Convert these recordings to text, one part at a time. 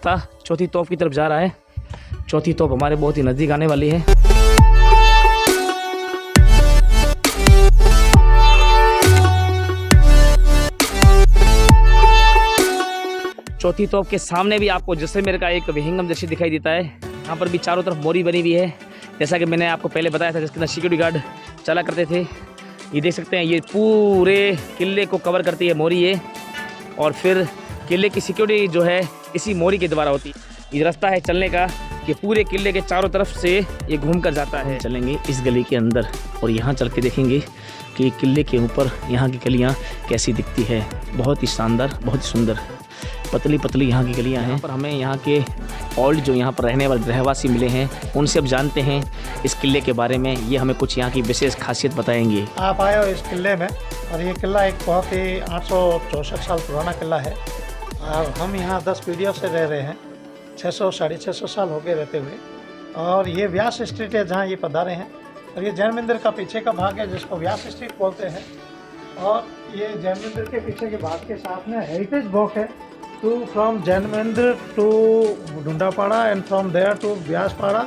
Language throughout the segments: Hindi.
रास्ता चौथी तोप की तरफ जा रहा है। चौथी तोप हमारे बहुत ही नज़दीक आने वाली है। चौथी तोप के सामने भी आपको जैसलमेर का एक विहंगम दृश्य दिखाई देता है। यहाँ पर भी चारों तरफ मोरी बनी हुई है, जैसा कि मैंने आपको पहले बताया था, जिसके अंदर सिक्योरिटी गार्ड चला करते थे। ये देख सकते हैं, ये पूरे किले को कवर करती है मोरी ये, और फिर किले की सिक्योरिटी जो है इसी मोरी के द्वारा होती है। ये रास्ता है चलने का कि पूरे किले के चारों तरफ से ये घूम कर जाता है। चलेंगे इस गली के अंदर और यहाँ चल के देखेंगे कि किले के ऊपर यहाँ की गलियाँ कैसी दिखती है। बहुत ही शानदार, बहुत ही सुंदर, पतली पतली यहाँ की गलियाँ हैं। पर हमें यहाँ के ओल्ड जो यहाँ पर रहने वाले रहवासी मिले हैं, उनसे अब जानते हैं इस किले के बारे में। ये हमें कुछ यहाँ की विशेष खासियत बताएंगे। आप आए हो इस किले में, और ये किला एक बहुत ही 864 साल पुराना किला है, और हम यहाँ 10 पीढ़ियों से रह रहे हैं। 600 साढ़े 600 साल हो गए रहते हुए। और ये व्यास स्ट्रीट है जहाँ ये पधारे हैं, और ये जैन मंदिर का पीछे का भाग है जिसको व्यास स्ट्रीट बोलते हैं। और ये जैन मंदिर के पीछे के भाग के साथ में हेरिटेज वॉक है to from Jain Mandir to Dundapara, and from there to Vyaspada,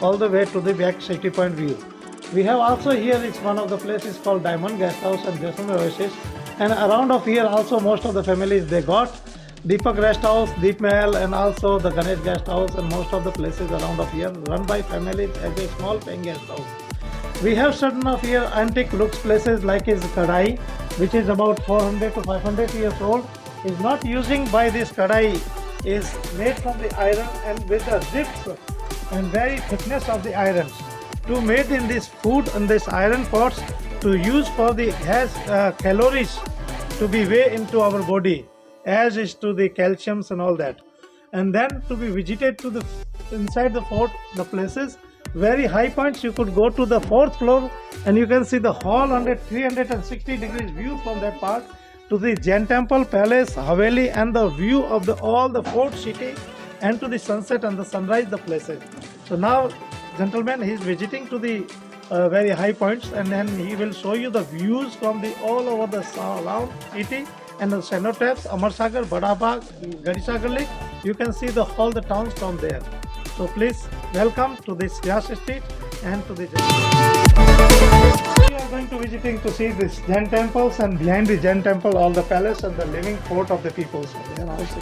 all the way to the back City Point view. We have also here, it's one of the places called Diamond Guest House and Jaisalmer Oasis, and around of here also most of the families they got Deepak Rest House, Deep Mahal, and also the Ganesh Guest House, and most of the places around of here run by families as a small paying guest house. We have certain of here antique looks places like is Kadai, which is about 400 to 500 years old. Is not using by this kadai, is made from the iron and with the dips and very thickness of the irons to made in this food and this iron pots to use for the has calories to be weigh into our body, as is to the calciums and all that, and then to be visited to the inside the fort, the places very high points. You could go to the 4th floor and you can see the hall under 360 degrees view from that part to the Jain Temple, Palace, Haveli, and the view of all the fort city, and to the sunset and the sunrise, the places. So now, gentlemen, he is visiting to the very high points, and then he will show you the views from the all over the surround city and the cenotaphs, Amarsagar, Badabag, Gadisagar Lake. You can see all the towns from there. So please welcome to this Vyas Street and to the We are going to visiting to see this Jain temples, and behind the Jain temple all the palace and the living fort of the people. So they are also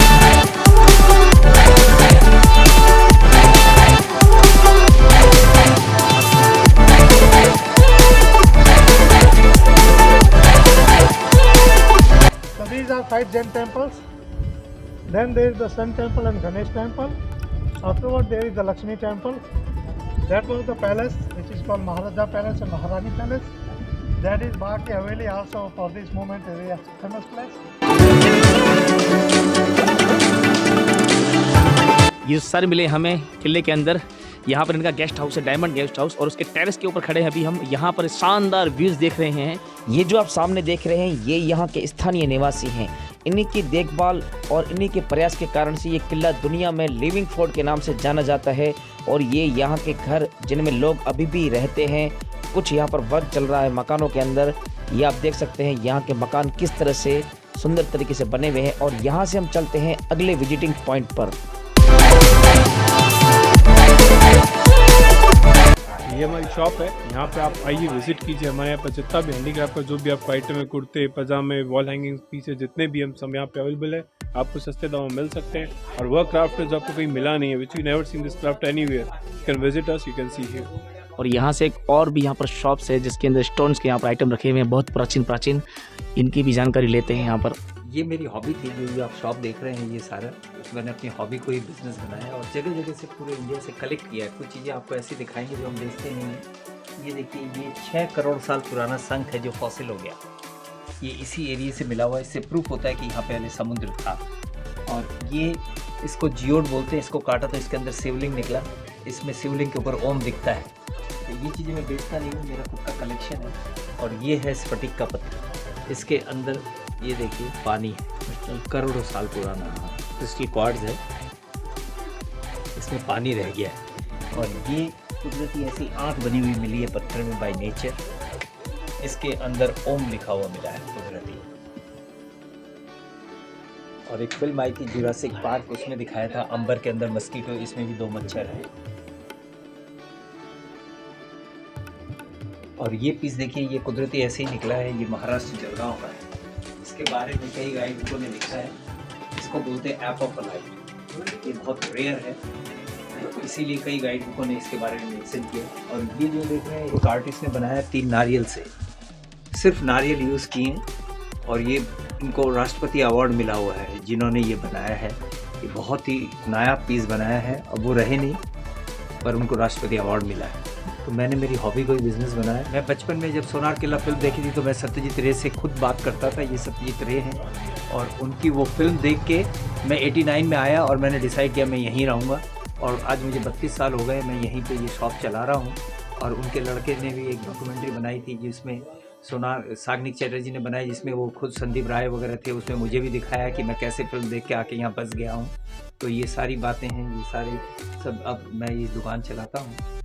So these are 5 Jain temples. Then there is the Sun temple and Ganesh temple. Afterward there is the Lakshmi temple. That was the palace which is called Maharaja Palace and Maharani Palace. That is Baki Haveli also for this moment is a famous place. ये सारे मिले हमें किले के अंदर। यहाँ पर इनका गेस्ट हाउस है, डायमंड गेस्ट हाउस, और उसके टेरेस के ऊपर खड़े हैं अभी हम। यहाँ पर शानदार व्यूज़ देख रहे हैं। ये जो आप सामने देख रहे हैं ये यहाँ के स्थानीय निवासी हैं। इन्हीं की देखभाल और इन्हीं के प्रयास के कारण से ये किला दुनिया में लिविंग फोर्ट के नाम से जाना जाता है। और ये यहाँ के घर जिनमें लोग अभी भी रहते हैं। कुछ यहाँ पर वर्क चल रहा है मकानों के अंदर। ये आप देख सकते हैं यहाँ के मकान किस तरह से सुंदर तरीके से बने हुए हैं। और यहाँ से हम चलते हैं अगले विजिटिंग पॉइंट पर। ये हमारी शॉप है, यहाँ पे आप आइए विजिट कीजिए। हमारे यहाँ पर जितना भी हैंडीक्राफ्ट का जो भी आपको आइटम है, कुर्ते, पजामे, वॉल हैंगिंग पीछे जितने भी हम सब यहाँ पे अवेलेबल है, आपको सस्ते दामों में मिल सकते हैं। और वह क्राफ्ट है जो आपको कहीं मिला नहीं है, which you never seen this craft anywhere, you can visit us, you can see here. और यहाँ से एक और भी यहाँ पर शॉप्स है जिसके अंदर स्टोन्स के यहाँ पर आइटम रखे हुए हैं, बहुत प्राचीन। इनकी भी जानकारी लेते हैं यहाँ पर। ये मेरी हॉबी थी, जो आप शॉप देख रहे हैं ये सारा, मैंने अपनी हॉबी को ही बिजनेस बनाया और जगह जगह से पूरे इंडिया से कलेक्ट किया है। कुछ चीज़ें आपको ऐसी दिखाएंगे जो हम देखते नहीं हैं। ये देखिए, ये 6 करोड़ साल पुराना शंख है जो फॉसिल हो गया। ये इसी एरिया से मिला हुआ है। इससे प्रूफ होता है कि यहाँ पहले समुद्र था। और ये इसको जियोड बोलते हैं। इसको काटा तो इसके अंदर शिवलिंग निकला। इसमें शिवलिंग के ऊपर ओम दिखता है। तो ये चीज़ें मैं बेचता नहीं हूँ, मेरा खुद का कलेक्शन है। और ये है स्फटिक का पत्थर। इसके अंदर ये देखिए पानी है, करोड़ों साल पुराना। इसकी क्वार्ट्ज है, इसमें पानी रह गया है। और ये कुदरती ऐसी आँख बनी हुई मिली है पत्थर में बाय नेचर। इसके अंदर ओम लिखा हुआ मिला है कुदरती। और एक फिल्म आई थी जुरासिक पार्क, उसमें दिखाया था अंबर के अंदर मस्कीटो, इसमें भी 2 मच्छर हैं। और ये पीस देखिए, ये कुदरती ऐसे ही निकला है, ये महाराष्ट्र जलगांव का है। इसके बारे में कई गाइड बुकों ने लिखा है, इसको बोलते हैं ऐप ऑफ लाइफ। ये बहुत रेयर है, तो इसीलिए कई गाइड बुकों ने इसके बारे में मेंशन किया। और ये जो देख रहे हैं, एक आर्टिस्ट ने बनाया 3 नारियल से, सिर्फ नारियल यूज़ किए हैं, और ये इनको राष्ट्रपति अवार्ड मिला हुआ है जिन्होंने ये बनाया है। ये बहुत ही नया पीस बनाया है, अब वो रहे नहीं पर उनको राष्ट्रपति अवार्ड मिला है। तो मैंने मेरी हॉबी को ही बिज़नेस बनाया। मैं बचपन में जब सोनार किला फिल्म देखी थी तो मैं सत्यजीत रे से खुद बात करता था, ये सत्यजीत रे हैं, और उनकी वो फिल्म देख के मैं 89 में आया और मैंने डिसाइड किया मैं यहीं रहूँगा। और आज मुझे 32 साल हो गए, मैं यहीं पे ये शॉप चला रहा हूँ। और उनके लड़के ने भी एक डॉक्यूमेंट्री बनाई थी जिसमें साग्निक चैटर्जी ने बनाई, जिसमें वो खुद संदीप राय वगैरह थे, उसमें मुझे भी दिखाया कि मैं कैसे फिल्म देख के आके यहाँ बस गया हूँ। तो ये सारी बातें हैं, ये सारे सब अब मैं ये दुकान चलाता हूँ।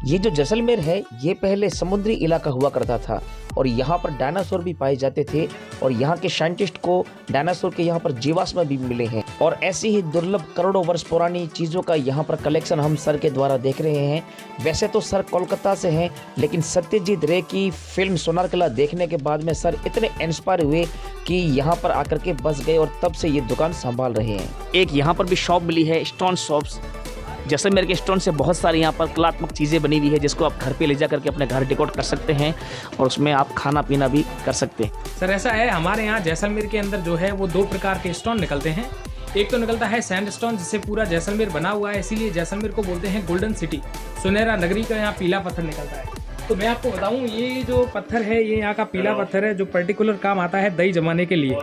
ये जो जैसलमेर है ये पहले समुद्री इलाका हुआ करता था और यहाँ पर डायनासोर भी पाए जाते थे और यहाँ के साइंटिस्ट को डायनासोर के यहाँ पर जीवाश्म भी मिले हैं और ऐसी ही दुर्लभ करोड़ों वर्ष पुरानी चीज़ों का यहाँ पर कलेक्शन हम सर के द्वारा देख रहे हैं। वैसे तो सर कोलकाता से हैं, लेकिन सत्यजीत रे की फिल्म सोनार किला देखने के बाद में सर इतने इंस्पायर हुए कि यहाँ पर आकर के बस गए और तब से ये दुकान संभाल रहे हैं। एक यहाँ पर भी शॉप मिली है, स्टोन शॉप्स। जैसलमेर के स्टोन से बहुत सारी यहाँ पर कलात्मक चीज़ें बनी हुई है जिसको आप घर पे ले जा करके अपने घर डेकोर कर सकते हैं और उसमें आप खाना पीना भी कर सकते हैं। सर ऐसा है, हमारे यहाँ जैसलमेर के अंदर जो है वो 2 प्रकार के स्टोन निकलते हैं। एक तो निकलता है सैंडस्टोन, जिससे पूरा जैसलमेर बना हुआ है, इसीलिए जैसलमेर को बोलते हैं गोल्डन सिटी, सुनहरा नगरी का। यहाँ पीला पत्थर निकलता है। तो मैं आपको बताऊं, ये जो पत्थर है ये यहाँ का पीला पत्थर है जो पर्टिकुलर काम आता है दही जमाने के लिए।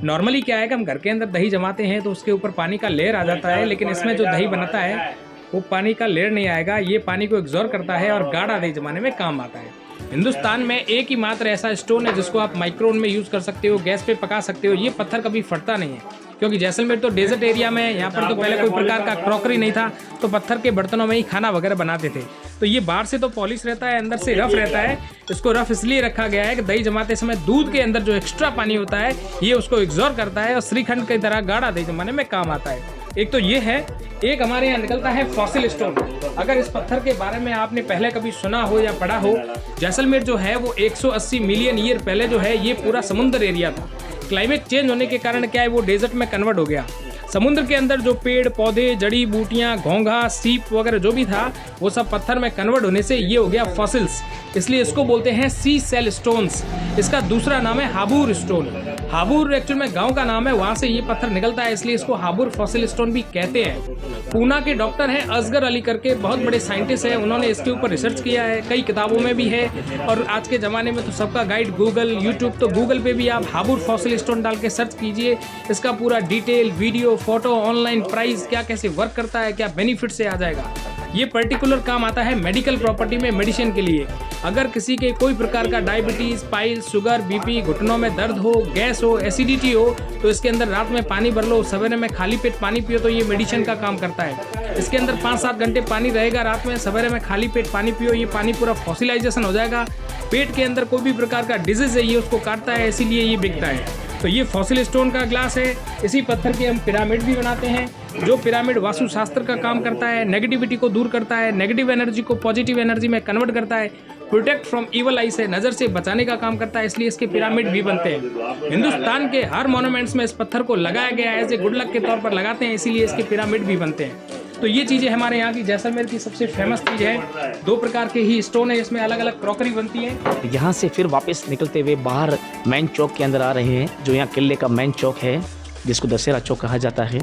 नॉर्मली क्या है कि हम घर के अंदर दही जमाते हैं तो उसके ऊपर पानी का लेयर आ जाता है, लेकिन इसमें जो दही बनाता है वो पानी का लेयर नहीं आएगा, ये पानी को एब्जॉर्ब करता है और गाढ़ा दही जमाने में काम आता है। हिंदुस्तान में एक ही मात्र ऐसा स्टोन है जिसको आप माइक्रोवेव में यूज़ कर सकते हो, गैस पे पका सकते हो। ये पत्थर कभी फटता नहीं है, क्योंकि जैसलमेर तो डेजर्ट एरिया में, यहाँ पर तो पहले कोई प्रकार का क्रॉकरी नहीं था, तो पत्थर के बर्तनों में ही खाना वगैरह बनाते थे। तो ये बाहर से तो पॉलिश रहता है, अंदर से रफ रहता है। इसको रफ इसलिए रखा गया है कि दही जमाते समय दूध के अंदर जो एक्स्ट्रा पानी होता है ये उसको एब्जॉर्ब करता है और श्रीखंड की तरह गाढ़ा दही जमाने में काम आता है। एक तो ये है, एक हमारे यहाँ निकलता है फॉसिल स्टोन। अगर इस पत्थर के बारे में आपने पहले कभी सुना हो या पढ़ा हो, जैसलमेर जो है वो 180 मिलियन ईयर पहले जो है ये पूरा समुद्र एरिया था। क्लाइमेट चेंज होने के कारण क्या है वो डेजर्ट में कन्वर्ट हो गया। समुद्र के अंदर जो पेड़ पौधे, जड़ी बूटियां, घोंघा, सीप वगैरह जो भी था वो सब पत्थर में कन्वर्ट होने से ये हो गया फॉसिल्स, इसलिए इसको बोलते हैं सी सेल स्टोन्स। इसका दूसरा नाम है हाबूर स्टोन। हाबूर एक्चुअल में गांव का नाम है, वहां से ये पत्थर निकलता है, इसलिए इसको हाबूर फॉसिल स्टोन भी कहते हैं। पूना के डॉक्टर हैं असगर अली करके, बहुत बड़े साइंटिस्ट हैं, उन्होंने इसके ऊपर रिसर्च किया है, कई किताबों में भी है। और आज के ज़माने में तो सबका गाइड गूगल, यूट्यूब, तो गूगल पे भी आप हाबूर फॉसिल स्टोन डाल के सर्च कीजिए, इसका पूरा detail video, photo, online price, क्या कैसे वर्क करता है, क्या बेनिफिट से आ जाएगा। ये पर्टिकुलर काम आता है मेडिकल प्रॉपर्टी में, मेडिसिन के लिए। अगर किसी के कोई प्रकार का डायबिटीज, पाइल्स, शुगर, बीपी, घुटनों में दर्द हो, गैस हो, एसिडिटी हो, तो इसके अंदर रात में पानी भर लो, सवेरे में खाली पेट पानी पियो, तो ये मेडिसिन का काम करता है। इसके अंदर 5-7 घंटे पानी रहेगा, रात में, सवेरे में खाली पेट पानी पियो, ये पानी पूरा फॉसिलाइजेशन हो जाएगा। पेट के अंदर कोई भी प्रकार का डिजीज है ये उसको काटता है, इसीलिए ये बिकता है। तो ये फॉसिल स्टोन का ग्लास है। इसी पत्थर के हम पिरामिड भी बनाते हैं, जो पिरामिड वास्तुशास्त्र का काम करता है, नेगेटिविटी को दूर करता है, नेगेटिव एनर्जी को पॉजिटिव एनर्जी में कन्वर्ट करता है, प्रोटेक्ट फ्रॉम इवल आई से, नज़र से बचाने का काम करता है, इसलिए इसके पिरामिड भी बनते हैं। हिंदुस्तान के हर मॉन्यूमेंट्स में इस पत्थर को लगाया गया है, एज ए गुड लक के तौर पर लगाते हैं, इसीलिए इसके पिरामिड भी बनते हैं। तो ये चीज़ें हमारे यहाँ की जैसलमेर की सबसे फेमस चीज़ है। 2 प्रकार के ही स्टोन है, इसमें अलग अलग क्रॉकरी बनती है। यहाँ से फिर वापस निकलते हुए बाहर मेन चौक के अंदर आ रहे हैं, जो यहाँ किले का मेन चौक है, जिसको दशहरा चौक कहा जाता है।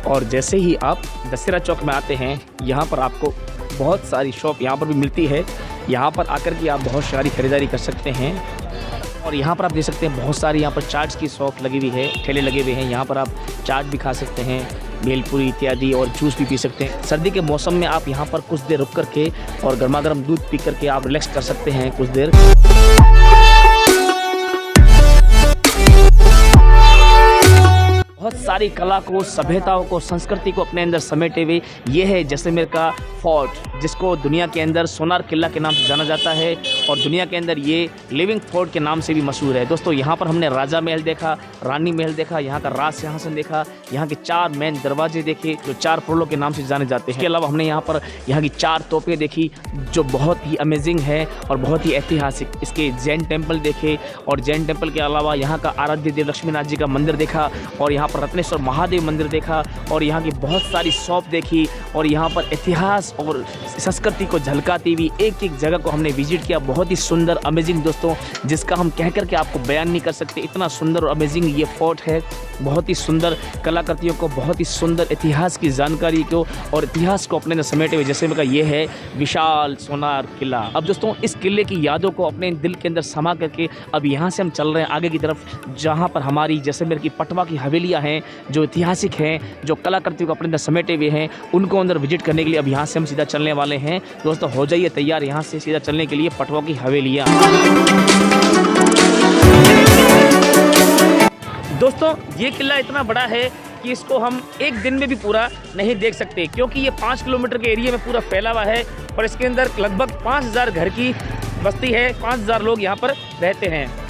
और जैसे ही आप दशहरा चौक में आते हैं, यहाँ पर आपको बहुत सारी शॉप यहाँ पर भी मिलती है। यहाँ पर आकर के आप बहुत सारी खरीदारी कर सकते हैं। और यहाँ पर आप देख सकते हैं बहुत सारी यहाँ पर चाट्स की शॉप लगी हुई है, ठेले लगे हुए हैं। यहाँ पर आप चाट भी खा सकते हैं, भेलपुरी इत्यादि, और जूस भी पी सकते हैं। सर्दी के मौसम में आप यहाँ पर कुछ देर रुक करके और गर्मा गर्म दूध पी करके आप रिलैक्स कर सकते हैं कुछ देर। बहुत सारी सारी कला को, सभ्यताओं को, संस्कृति को अपने अंदर समेटे हुए ये है जैसलमेर का फोर्ट, जिसको दुनिया के अंदर सोनार किला के नाम से जाना जाता है और दुनिया के अंदर ये लिविंग फोर्ट के नाम से भी मशहूर है। दोस्तों यहाँ पर हमने राजा महल देखा, रानी महल देखा, यहाँ का राज सिंहासन देखा, यहाँ के 4 मेन दरवाजे देखे जो 4 फुलों के नाम से जाने जाते हैं। इसके अलावा हमने यहाँ पर यहाँ की 4 तोपें देखी जो बहुत ही अमेजिंग है और बहुत ही ऐतिहासिक। इसके जैन टेम्पल देखे और जैन टेम्पल के अलावा यहाँ का आराध्य देव लक्ष्मीनाथ जी का मंदिर देखा और यहाँ पर रत्नेश्वर महादेव मंदिर देखा और यहाँ की बहुत सारी शॉप देखी और यहाँ पर इतिहास और संस्कृति को झलकाती हुई एक एक जगह को हमने विजिट किया। बहुत ही सुंदर अमेजिंग दोस्तों, जिसका हम कह करके आपको बयान नहीं कर सकते, इतना सुंदर और अमेजिंग ये फोर्ट है। बहुत ही सुंदर कलाकृतियों को, बहुत ही सुंदर इतिहास की जानकारी को और इतिहास को अपने समेटे हुए जैसलमेर का ये है विशाल सोनार किला। अब दोस्तों इस किले की यादों को अपने दिल के अंदर समा करके अब यहाँ से हम चल रहे हैं आगे की तरफ, जहाँ पर हमारी जैसलमेर की पटवा की हवेलियाँ हैं जो ऐतिहासिक हैं, जो कलाकृतियों को अपने अंदर समेटे हुए हैं, उनको अंदर विजिट करने के लिए अब यहाँ से हम सीधा चलने वाले हैं। दोस्तों हो जाइए तैयार यहाँ से सीधा चलने के लिए पटवा की हवेलियाँ। दोस्तों ये किला इतना बड़ा है कि इसको हम एक दिन में भी पूरा नहीं देख सकते, क्योंकि ये 5 किलोमीटर के एरिया में पूरा फैला हुआ है और इसके अंदर लगभग 5000 घर की बस्ती है, 5000 लोग यहाँ पर रहते हैं।